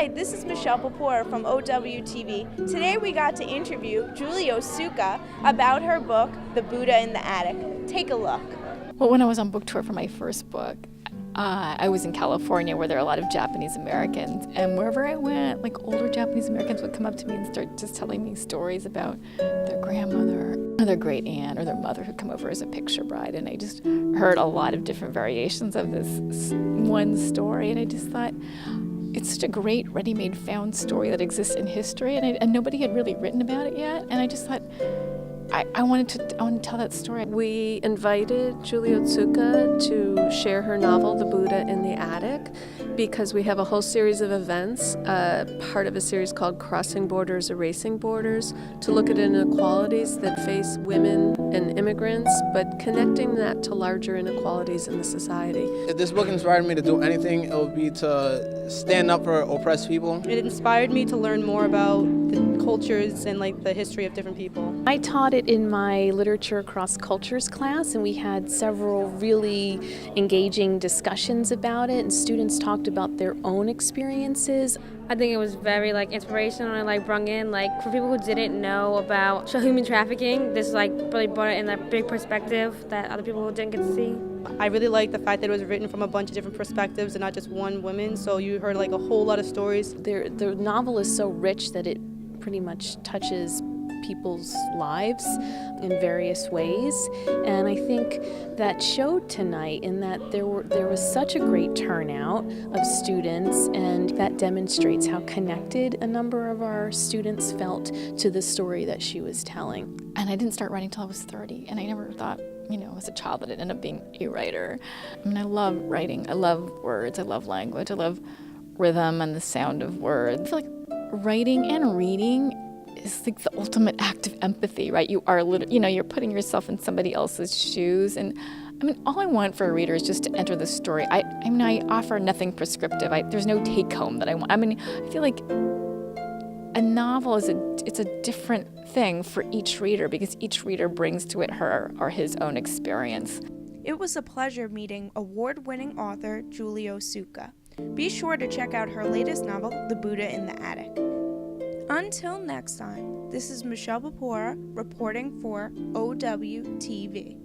Hi, this is Michelle Purpura from OWTV. Today we got to interview Julie Otsuka about her book, The Buddha in the Attic. Take a look. Well, when I was on book tour for my first book, I was in California where there are a lot of Japanese Americans, and wherever I went, like older Japanese Americans would come up to me and start just telling me stories about their grandmother or their great aunt or their mother who'd come over as a picture bride, and I just heard a lot of different variations of this one story, and I just thought, it's such a great ready-made found story that exists in history, and nobody had really written about it yet, and I just thought, I wanted to tell that story. We invited Julie Otsuka to share her novel, The Buddha in the Attic, because we have a whole series of events, part of a series called Crossing Borders, Erasing Borders, to look at inequalities that face women and immigrants, but connecting that to larger inequalities in the society. If this book inspired me to do anything, it would be to stand up for oppressed people. It inspired me to learn more about the cultures and the history of different people. I taught it in my Literature Across Cultures class, and we had several really engaging discussions about it, and students talked about their own experiences. I think it was very inspirational and brought in for people who didn't know about human trafficking. This really brought it in that big perspective that other people didn't get to see. I really liked the fact that it was written from a bunch of different perspectives and not just one woman, so you heard a whole lot of stories. The novel is so rich that it pretty much touches people's lives in various ways, and I think that showed tonight in that there was such a great turnout of students, and that demonstrates how connected a number of our students felt to the story that she was telling. And I didn't start writing until I was 30, and I never thought, as a child that I'd end up being a writer. I mean, I love writing, I love words, I love language, I love rhythm and the sound of words. I feel like writing and reading is the ultimate act of empathy, right? You are you're putting yourself in somebody else's shoes, and all I want for a reader is just to enter the story. I offer nothing prescriptive. There's no take home that I want. I feel like a novel it's a different thing for each reader because each reader brings to it her or his own experience. It was a pleasure meeting award-winning author Julie Otsuka. Be sure to check out her latest novel, The Buddha in the Attic. Until next time, this is Michelle Purpura reporting for OWTV.